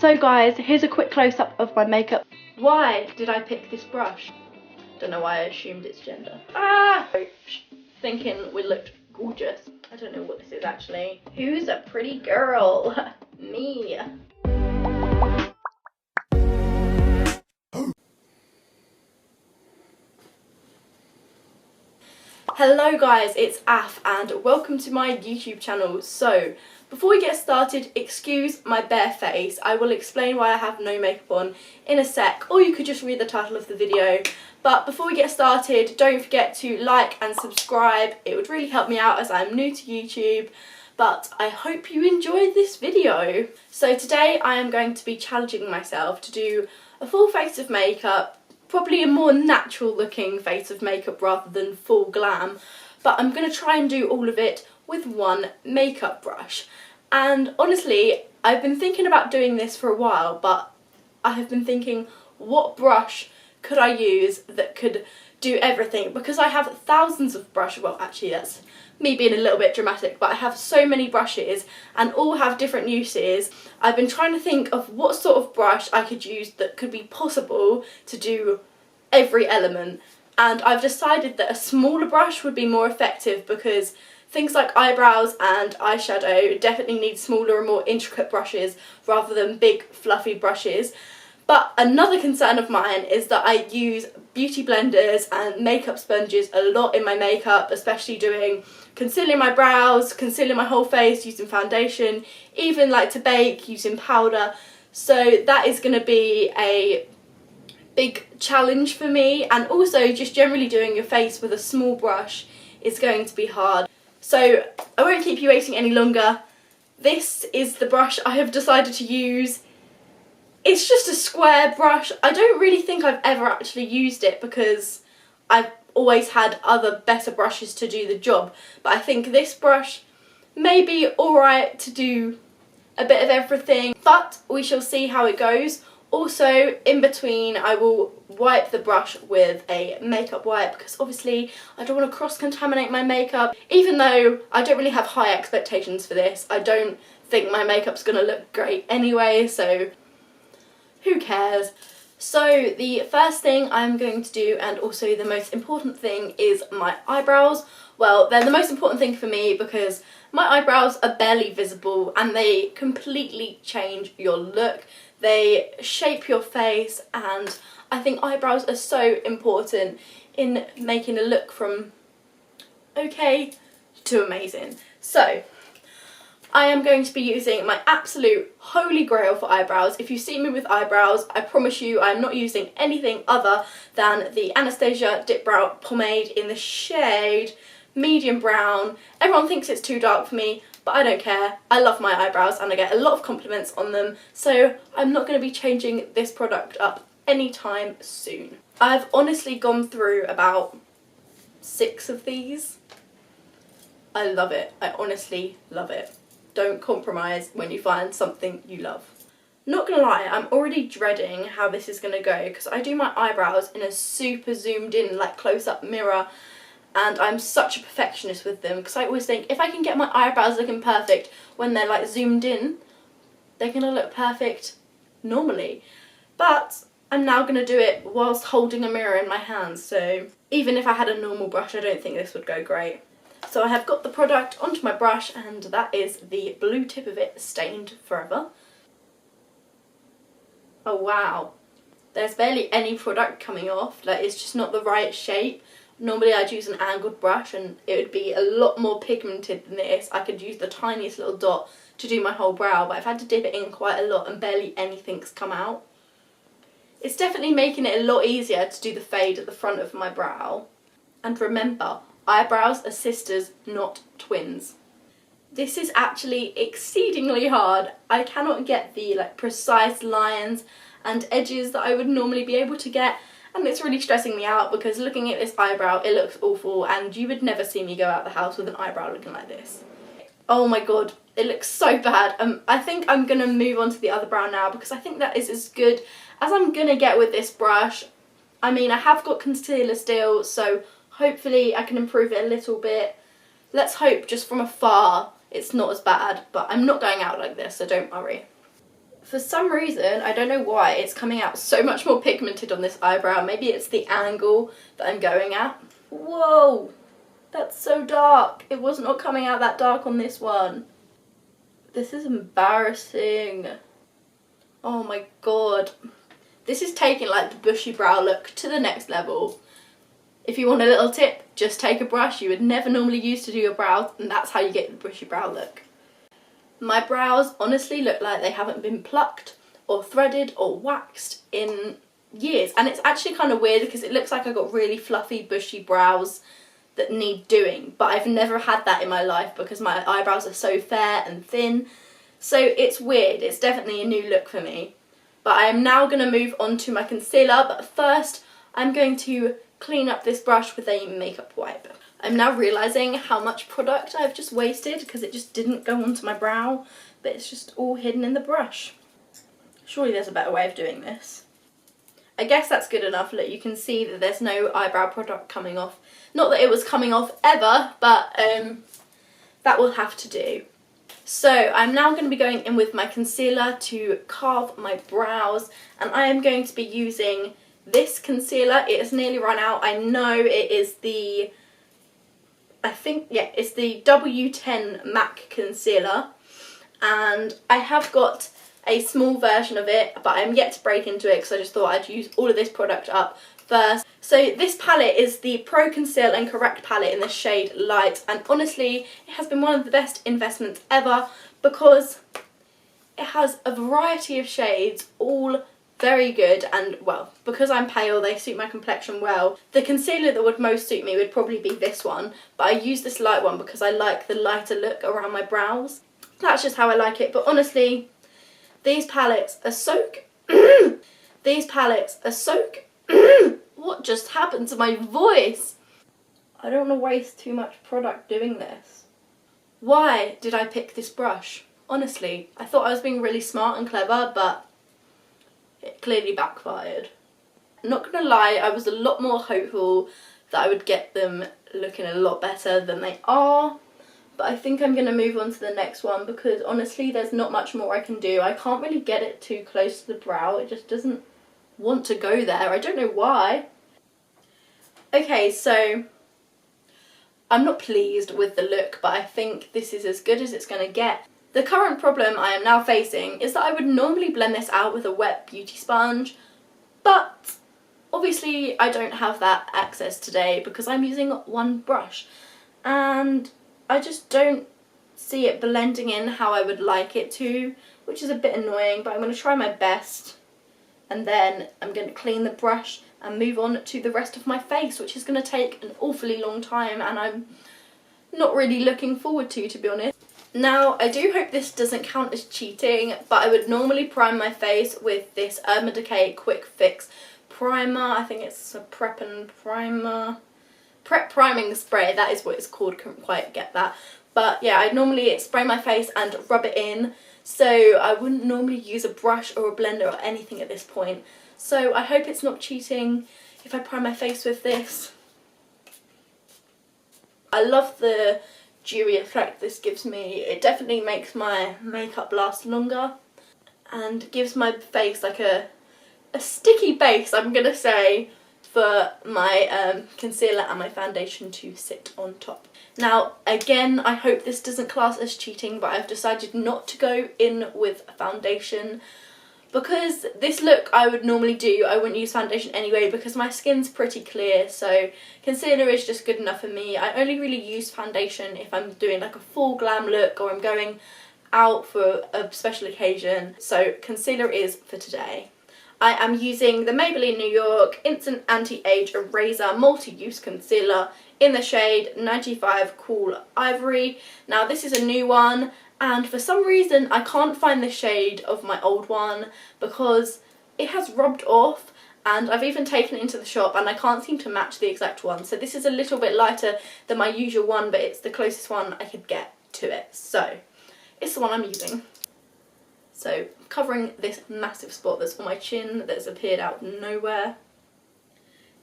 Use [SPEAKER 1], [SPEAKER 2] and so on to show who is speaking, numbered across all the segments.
[SPEAKER 1] So guys, here's a quick close-up of my makeup. Why did I pick this brush? Don't know why I assumed its gender. Thinking we looked gorgeous. I don't know what this is actually. Who's a pretty girl? Me. Hello guys, it's Af and welcome to my YouTube channel. So, before we get started, excuse my bare face. I will explain why I have no makeup on in a sec, or you could just read the title of the video. But before we get started, don't forget to like and subscribe. It would really help me out as I'm new to YouTube. But I hope you enjoyed this video. So today I am going to be challenging myself to do a full face of makeup, probably a more natural looking face of makeup rather than full glam, but I'm going to try and do all of it with one makeup brush. And honestly, I've been thinking about doing this for a while, but I have been thinking, what brush could I use that could do everything? Because I have thousands of brushes. Well, actually that's me being a little bit dramatic, but I have so many brushes and all have different uses. I've been trying to think of what sort of brush I could use that could be possible to do every element, and I've decided that a smaller brush would be more effective because things like eyebrows and eyeshadow definitely need smaller and more intricate brushes rather than big fluffy brushes. But another concern of mine is that I use beauty blenders and makeup sponges a lot in my makeup, especially doing concealing my brows, concealing my whole face, using foundation, even like to bake, using powder. So that is going to be a big challenge for me, and also just generally doing your face with a small brush is going to be hard. So I won't keep you waiting any longer. This is the brush I have decided to use. It's just a square brush. I don't really think I've ever actually used it because I've always had other better brushes to do the job, but I think this brush may be alright to do a bit of everything, but we shall see how it goes. Also, in between, I will wipe the brush with a makeup wipe because obviously I don't want to cross-contaminate my makeup. Even though I don't really have high expectations for this, I don't think my makeup's going to look great anyway, so who cares? So the first thing I'm going to do, and also the most important thing, is my eyebrows. Well, they're the most important thing for me because my eyebrows are barely visible and they completely change your look. They shape your face, and I think eyebrows are so important in making a look from okay to amazing. So I am going to be using my absolute holy grail for eyebrows. If you see me with eyebrows, I promise you I'm not using anything other than the Anastasia Dip Brow Pomade in the shade medium brown. Everyone thinks it's too dark for me, but I don't care. I love my eyebrows and I get a lot of compliments on them, so I'm not going to be changing this product up anytime soon. I've honestly gone through about 6 of these. I love it. I honestly love it. Don't compromise when you find something you love. Not gonna lie, I'm already dreading how this is gonna go because I do my eyebrows in a super zoomed in, like close-up mirror, and I'm such a perfectionist with them because I always think if I can get my eyebrows looking perfect when they're like zoomed in, they're gonna look perfect normally. But I'm now gonna do it whilst holding a mirror in my hands, so even if I had a normal brush, I don't think this would go great. So I have got the product onto my brush, and that is the blue tip of it, stained forever. Oh wow, there's barely any product coming off, like it's just not the right shape. Normally I'd use an angled brush and it would be a lot more pigmented than this. I could use the tiniest little dot to do my whole brow, but I've had to dip it in quite a lot and barely anything's come out. It's definitely making it a lot easier to do the fade at the front of my brow. And remember, eyebrows are sisters, not twins. This is actually exceedingly hard. I cannot get the like precise lines and edges that I would normally be able to get, and it's really stressing me out because looking at this eyebrow, it looks awful, and you would never see me go out the house with an eyebrow looking like this. Oh my god, it looks so bad. I think I'm gonna move on to the other brow now because I think that is as good as I'm gonna get with this brush. I mean, I have got concealer still, so hopefully I can improve it a little bit. Let's hope just from afar it's not as bad, but I'm not going out like this, so don't worry. For some reason, I don't know why, it's coming out so much more pigmented on this eyebrow. Maybe it's the angle that I'm going at. Whoa, that's so dark. It was not coming out that dark on this one. This is embarrassing. Oh my god. This is taking like the bushy brow look to the next level. If you want a little tip, just take a brush you would never normally use to do your brows, and that's how you get the bushy brow look. My brows honestly look like they haven't been plucked or threaded or waxed in years, and it's actually kind of weird because it looks like I've got really fluffy bushy brows that need doing, but I've never had that in my life because my eyebrows are so fair and thin, so it's weird. It's definitely a new look for me. But I am now going to move on to my concealer, but first I'm going to clean up this brush with a makeup wipe. I'm now realising how much product I've just wasted because it just didn't go onto my brow, but it's just all hidden in the brush. Surely there's a better way of doing this. I guess that's good enough. Look, you can see that there's no eyebrow product coming off. Not that it was coming off ever, but that will have to do. So I'm now going to be going in with my concealer to carve my brows, and I am going to be using this concealer. It has nearly run out. I know it is the, it's the W10 MAC concealer, and I have got a small version of it, but I'm yet to break into it because I just thought I'd use all of this product up first. So this palette is the Pro Conceal and Correct palette in the shade Light, and honestly it has been one of the best investments ever because it has a variety of shades, all very good, and well, because I'm pale they suit my complexion well. The concealer that would most suit me would probably be this one, but I use this light one because I like the lighter look around my brows. That's just how I like it, but honestly these palettes are so these palettes are so what just happened to my voice? I don't want to waste too much product doing this. Why did I pick this brush? Honestly, I thought I was being really smart and clever, but it clearly backfired. I'm not gonna lie, I was a lot more hopeful that I would get them looking a lot better than they are. But I think I'm going to move on to the next one because honestly there's not much more I can do. I can't really get it too close to the brow. It just doesn't want to go there. I don't know why. Okay, so I'm not pleased with the look, but I think this is as good as it's going to get. The current problem I am now facing is that I would normally blend this out with a wet beauty sponge, but obviously I don't have that access today because I'm using one brush, and I just don't see it blending in how I would like it to, which is a bit annoying, but I'm going to try my best. And then I'm going to clean the brush and move on to the rest of my face, which is going to take an awfully long time and I'm not really looking forward to be honest. Now, I do hope this doesn't count as cheating, but I would normally prime my face with this Decay Quick Fix Primer. I think it's a Prep Priming Spray, that is what it's called, couldn't quite get that. But yeah, I'd normally spray my face and rub it in, so I wouldn't normally use a brush or a blender or anything at this point. So I hope it's not cheating if I prime my face with this. I love the dewy effect this gives me. It definitely makes my makeup last longer and gives my face like a sticky base, I'm gonna say, for my concealer and my foundation to sit on top. Now again, I hope this doesn't class as cheating, but I've decided not to go in with a foundation because this look I would normally do. I wouldn't use foundation anyway because my skin's pretty clear, so concealer is just good enough for me. I only really use foundation if I'm doing like a full glam look or I'm going out for a special occasion, so concealer is for today. I am using the Maybelline New York Instant Anti-Age Eraser Multi-Use Concealer in the shade 95 Cool Ivory. Now this is a new one, and for some reason I can't find the shade of my old one because it has rubbed off, and I've even taken it into the shop and I can't seem to match the exact one. So this is a little bit lighter than my usual one, but it's the closest one I could get to it. So it's the one I'm using. So covering this massive spot that's on my chin that's appeared out of nowhere,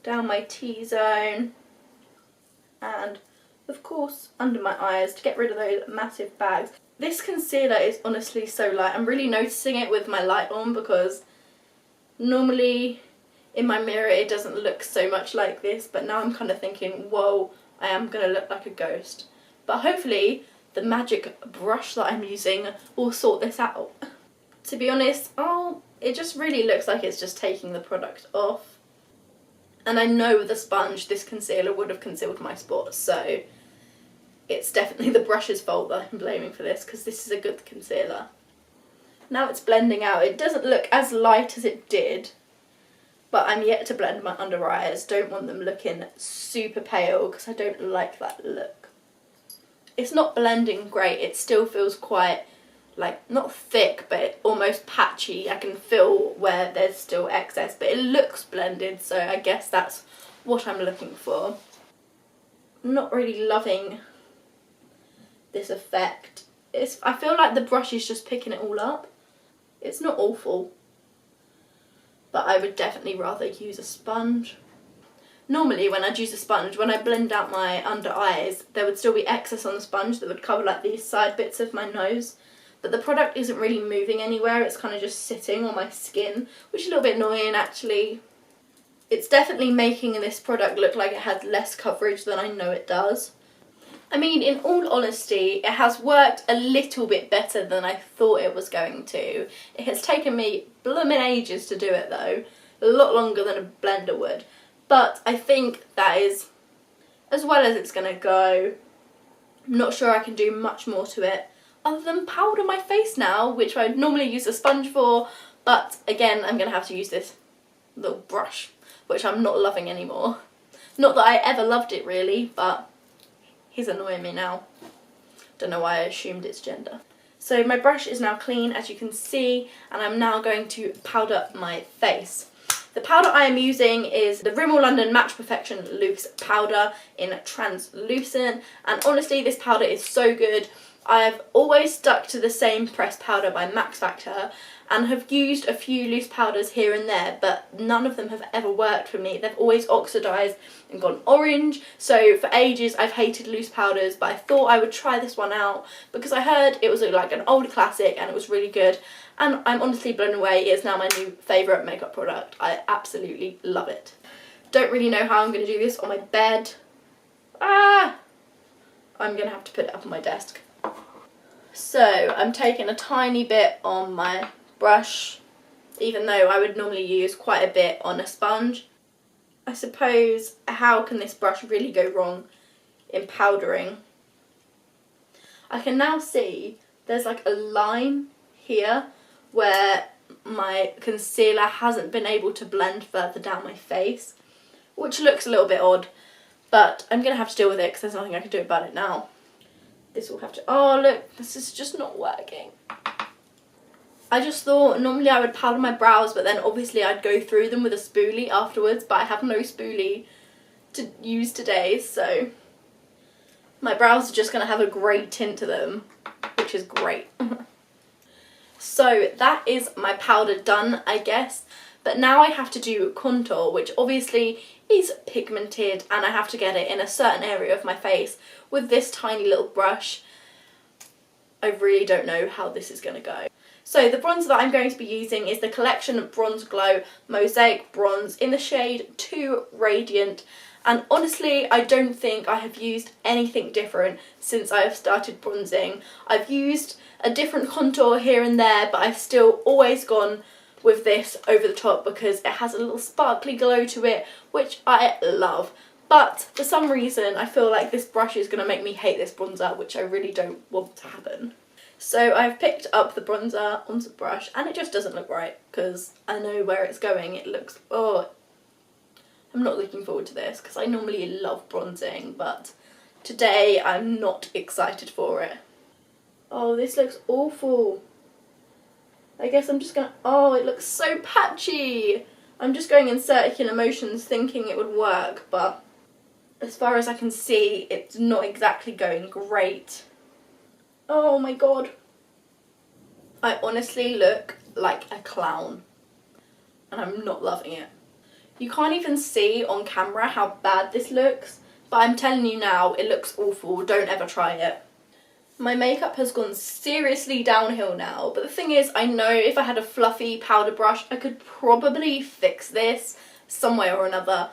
[SPEAKER 1] down my T-zone, and of course under my eyes to get rid of those massive bags. This concealer is honestly so light. I'm really noticing it with my light on, because normally in my mirror it doesn't look so much like this, but now I'm kind of thinking, whoa, I am going to look like a ghost. But hopefully the magic brush that I'm using will sort this out. To be honest, it just really looks like it's just taking the product off. And I know with a sponge this concealer would have concealed my spots, so it's definitely the brush's fault that I'm blaming for this, because this is a good concealer. Now it's blending out. It doesn't look as light as it did, but I'm yet to blend my under eyes. Don't want them looking super pale, because I don't like that look. It's not blending great. It still feels quite, like, not thick, but almost patchy. I can feel where there's still excess, but it looks blended, so I guess that's what I'm looking for. I'm not really loving this effect. I feel like the brush is just picking it all up. It's not awful, but I would definitely rather use a sponge. Normally when I'd use a sponge, when I blend out my under eyes, there would still be excess on the sponge that would cover like these side bits of my nose, but the product isn't really moving anywhere. It's kind of just sitting on my skin, which is a little bit annoying actually. It's definitely making this product look like it has less coverage than I know it does. I mean, in all honesty, it has worked a little bit better than I thought it was going to. It has taken me blooming ages to do it though, a lot longer than a blender would. But I think that is as well as it's going to go. I'm not sure I can do much more to it other than powder my face now, which I'd normally use a sponge for, but again I'm going to have to use this little brush, which I'm not loving anymore. Not that I ever loved it really, but he's annoying me now. Don't know why I assumed its gender. So my brush is now clean, as you can see, and I'm now going to powder my face. The powder I am using is the Rimmel London Match Perfection Loose Powder in Translucent, and honestly this powder is so good. I've always stuck to the same pressed powder by Max Factor and have used a few loose powders here and there, but none of them have ever worked for me. They've always oxidised and gone orange, so for ages I've hated loose powders, but I thought I would try this one out because I heard it was like an old classic and it was really good, and I'm honestly blown away. It's now my new favourite makeup product. I absolutely love it. Don't really know how I'm going to do this on my bed. I'm going to have to put it up on my desk. So I'm taking a tiny bit on my brush, even though I would normally use quite a bit on a sponge. I suppose, how can this brush really go wrong in powdering? I can now see there's like a line here where my concealer hasn't been able to blend further down my face, which looks a little bit odd, but I'm going to have to deal with it because there's nothing I can do about it now. This will have to, oh look, this is just not working. I just thought normally I would powder my brows, but then obviously I'd go through them with a spoolie afterwards, but I have no spoolie to use today, so my brows are just going to have a grey tint to them, which is great. So that is my powder done, I guess, but now I have to do contour, which obviously is pigmented, and I have to get it in a certain area of my face with this tiny little brush. I really don't know how this is going to go. So the bronzer that I'm going to be using is the Collection Bronze Glow Mosaic Bronze in the shade 2 Radiant, and honestly I don't think I have used anything different since I have started bronzing. I've used a different contour here and there, but I've still always gone with this over the top because it has a little sparkly glow to it, which I love. But for some reason I feel like this brush is going to make me hate this bronzer, which I really don't want to happen. So I've picked up the bronzer onto the brush and it just doesn't look right because I know where it's going. It looks, oh, I'm not looking forward to this because I normally love bronzing, but today I'm not excited for it. Oh, this looks awful. I guess I'm just gonna, oh, it looks so patchy. I'm just going in circular motions thinking it would work, but as far as I can see, it's not exactly going great. Oh my god. I honestly look like a clown, and I'm not loving it. You can't even see on camera how bad this looks, but I'm telling you now, it looks awful. Don't ever try it. My makeup has gone seriously downhill now, but the thing is, I know if I had a fluffy powder brush, I could probably fix this some way or another,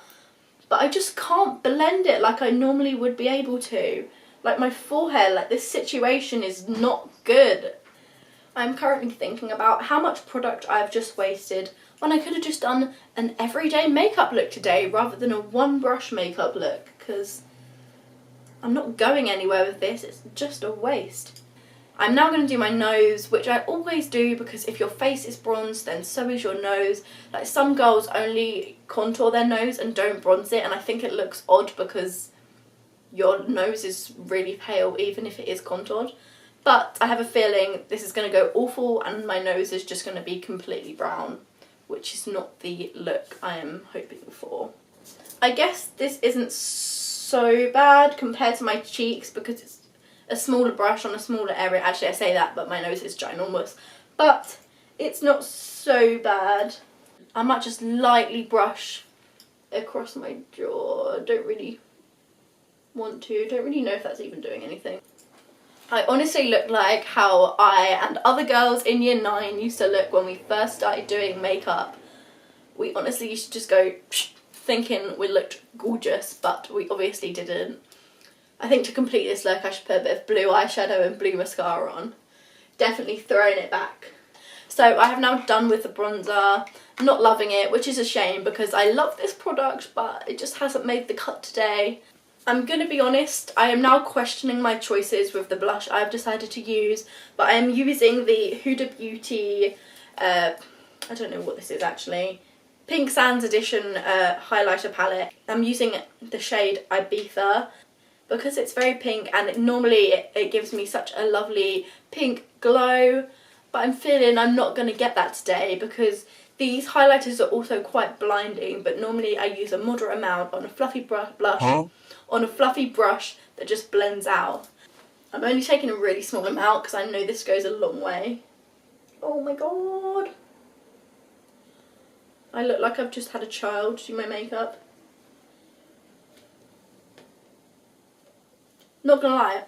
[SPEAKER 1] but I just can't blend it like I normally would be able to. Like my forehead, like this situation is not good. I'm currently thinking about how much product I've just wasted when I could have just done an everyday makeup look today rather than a one brush makeup look, because I'm not going anywhere with this, it's just a waste. I'm now going to do my nose, which I always do because if your face is bronzed then so is your nose. Like some girls only contour their nose and don't bronze it, and I think it looks odd because your nose is really pale even if it is contoured. But I have a feeling this is going to go awful and my nose is just going to be completely brown, which is not the look I am hoping for. I guess this isn't so bad compared to my cheeks because it's a smaller brush on a smaller area. Actually, I say that, but my nose is ginormous. But it's not so bad. I might just lightly brush across my jaw. Don't really want to. Don't really know if that's even doing anything. I honestly look like how I and other girls in year 9 used to look when we first started doing makeup. We honestly used to just go thinking we looked gorgeous, but we obviously didn't. I think to complete this look I should put a bit of blue eyeshadow and blue mascara on. Definitely throwing it back. So I have now done with the bronzer. Not loving it, which is a shame because I love this product, but it just hasn't made the cut today. I'm going to be honest, I am now questioning my choices with the blush I've decided to use, but I am using the HudaBeauty, I don't know what this is actually, Pink Sands Edition highlighter palette. I'm using the shade Ibiza because it's very pink and normally it gives me such a lovely pink glow, but I'm feeling I'm not going to get that today because these highlighters are also quite blinding, but normally I use a moderate amount on a fluffy blush. On a fluffy brush that just blends out. I'm only taking a really small amount because I know this goes a long way. Oh my god. I look like I've just had a child do my makeup. Not gonna lie.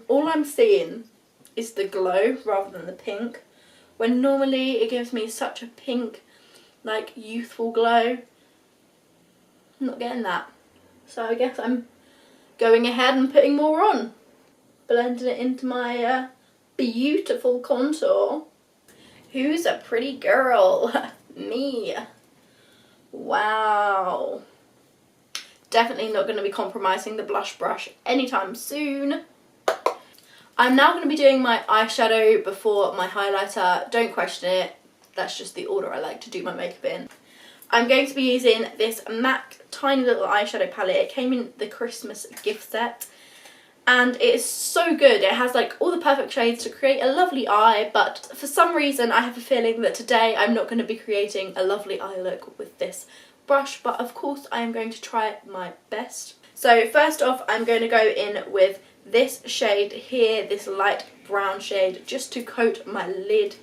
[SPEAKER 1] All I'm seeing is the glow rather than the pink. When normally it gives me such a pink, like youthful glow. I'm not getting that. So I guess I'm going ahead and putting more on. Blending it into my beautiful contour. Who's a pretty girl? Me. Wow. Definitely not going to be compromising the blush brush anytime soon. I'm now going to be doing my eyeshadow before my highlighter. Don't question it. That's just the order I like to do my makeup in. I'm going to be using this MAC tiny little eyeshadow palette. It came in the Christmas gift set and it is so good. It has like all the perfect shades to create a lovely eye, but for some reason I have a feeling that today I'm not going to be creating a lovely eye look with this brush, but of course I am going to try my best. So first off I'm going to go in with this shade here, this light brown shade, just to coat my lid.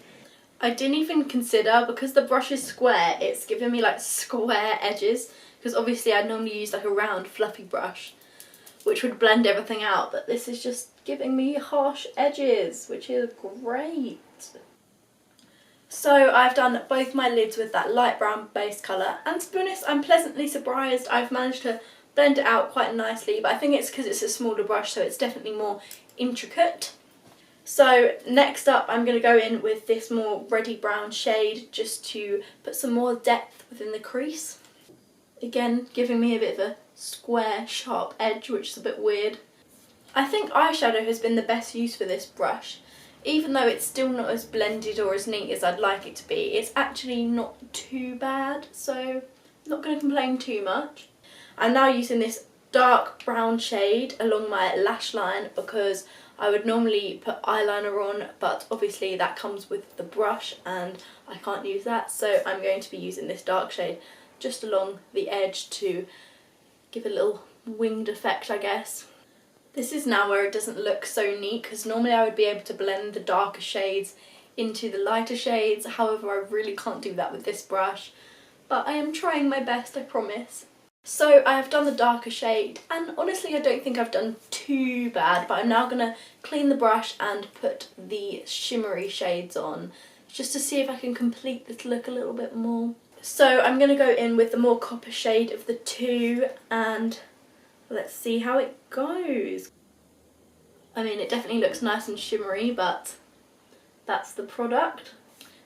[SPEAKER 1] I didn't even consider, because the brush is square, it's giving me like square edges, because obviously I normally use like a round fluffy brush which would blend everything out, but this is just giving me harsh edges, which is great. So I've done both my lids with that light brown base colour, and to be honest I'm pleasantly surprised. I've managed to blend it out quite nicely, but I think it's because it's a smaller brush so it's definitely more intricate. So next up I'm going to go in with this more reddy brown shade just to put some more depth within the crease. Again, giving me a bit of a square sharp edge, which is a bit weird. I think eyeshadow has been the best use for this brush. Even though it's still not as blended or as neat as I'd like it to be, it's actually not too bad, so I'm not going to complain too much. I'm now using this dark brown shade along my lash line because I would normally put eyeliner on, but obviously that comes with the brush and I can't use that, so I'm going to be using this dark shade just along the edge to give a little winged effect, I guess. This is now where it doesn't look so neat, because normally I would be able to blend the darker shades into the lighter shades, however I really can't do that with this brush, but I am trying my best, I promise. So I have done the darker shade, and honestly I don't think I've done too bad, but I'm now going to clean the brush and put the shimmery shades on just to see if I can complete this look a little bit more. So I'm going to go in with the more copper shade of the two and let's see how it goes. I mean, it definitely looks nice and shimmery, but that's the product.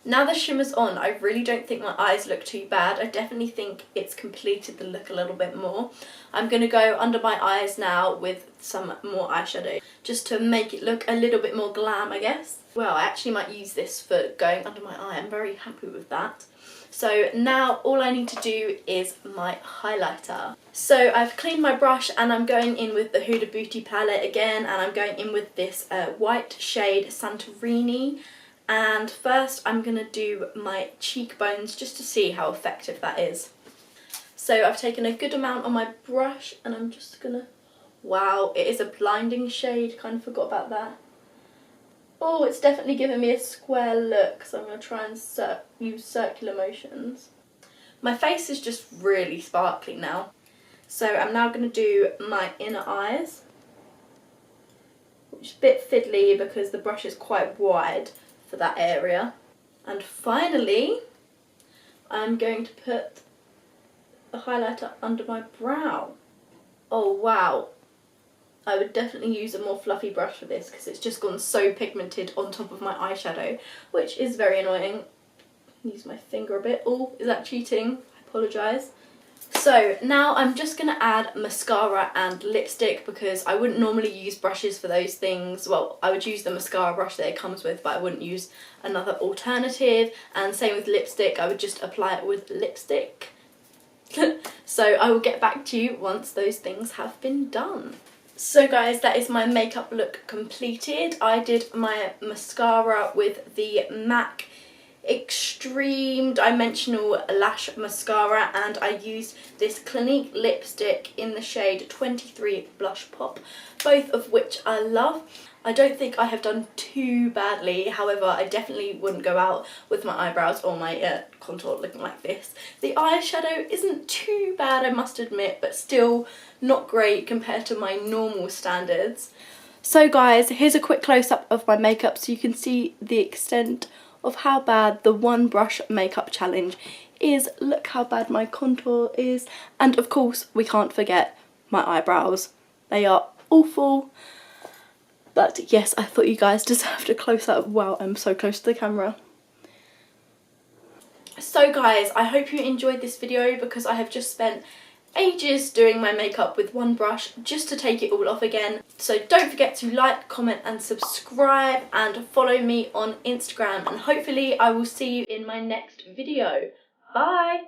[SPEAKER 1] Now the shimmer's on, I really don't think my eyes look too bad. I definitely think it's completed the look a little bit more. I'm going to go under my eyes now with some more eyeshadow, just to make it look a little bit more glam, I guess. Well, I actually might use this for going under my eye. I'm very happy with that. So now all I need to do is my highlighter. So I've cleaned my brush and I'm going in with the HudaBeauty palette again, and I'm going in with this white shade Santorini. And first I'm going to do my cheekbones just to see how effective that is. So I've taken a good amount on my brush and I'm just going to... Wow, it is a blinding shade, kind of forgot about that. Oh, it's definitely giving me a square look, so I'm going to try and use circular motions. My face is just really sparkly now. So I'm now going to do my inner eyes, which is a bit fiddly because the brush is quite wide for that area. And finally I'm going to put a highlighter under my brow. Oh wow, I would definitely use a more fluffy brush for this because it's just gone so pigmented on top of my eyeshadow, which is very annoying. Use my finger a bit. Oh, is that cheating? I apologise. So now I'm just going to add mascara and lipstick because I wouldn't normally use brushes for those things. Well, I would use the mascara brush that it comes with, but I wouldn't use another alternative. And same with lipstick, I would just apply it with lipstick. So I will get back to you once those things have been done. So guys, that is my makeup look completed. I did my mascara with the MAC Extreme Dimensional Lash Mascara, and I used this Clinique lipstick in the shade 23 Blush Pop, both of which I love. I don't think I have done too badly, however I definitely wouldn't go out with my eyebrows or my contour looking like this. The eyeshadow isn't too bad, I must admit, but still not great compared to my normal standards. So guys, here's a quick close-up of my makeup so you can see the extent of how bad the one brush makeup challenge is. Look how bad my contour is, and of course we can't forget my eyebrows. They are awful, but yes, I thought you guys deserved a close-up. Wow, I'm so close to the camera. So guys, I hope you enjoyed this video because I have just spent ages doing my makeup with one brush just to take it all off again. So don't forget to like, comment and subscribe, and follow me on Instagram, and hopefully I will see you in my next video. Bye!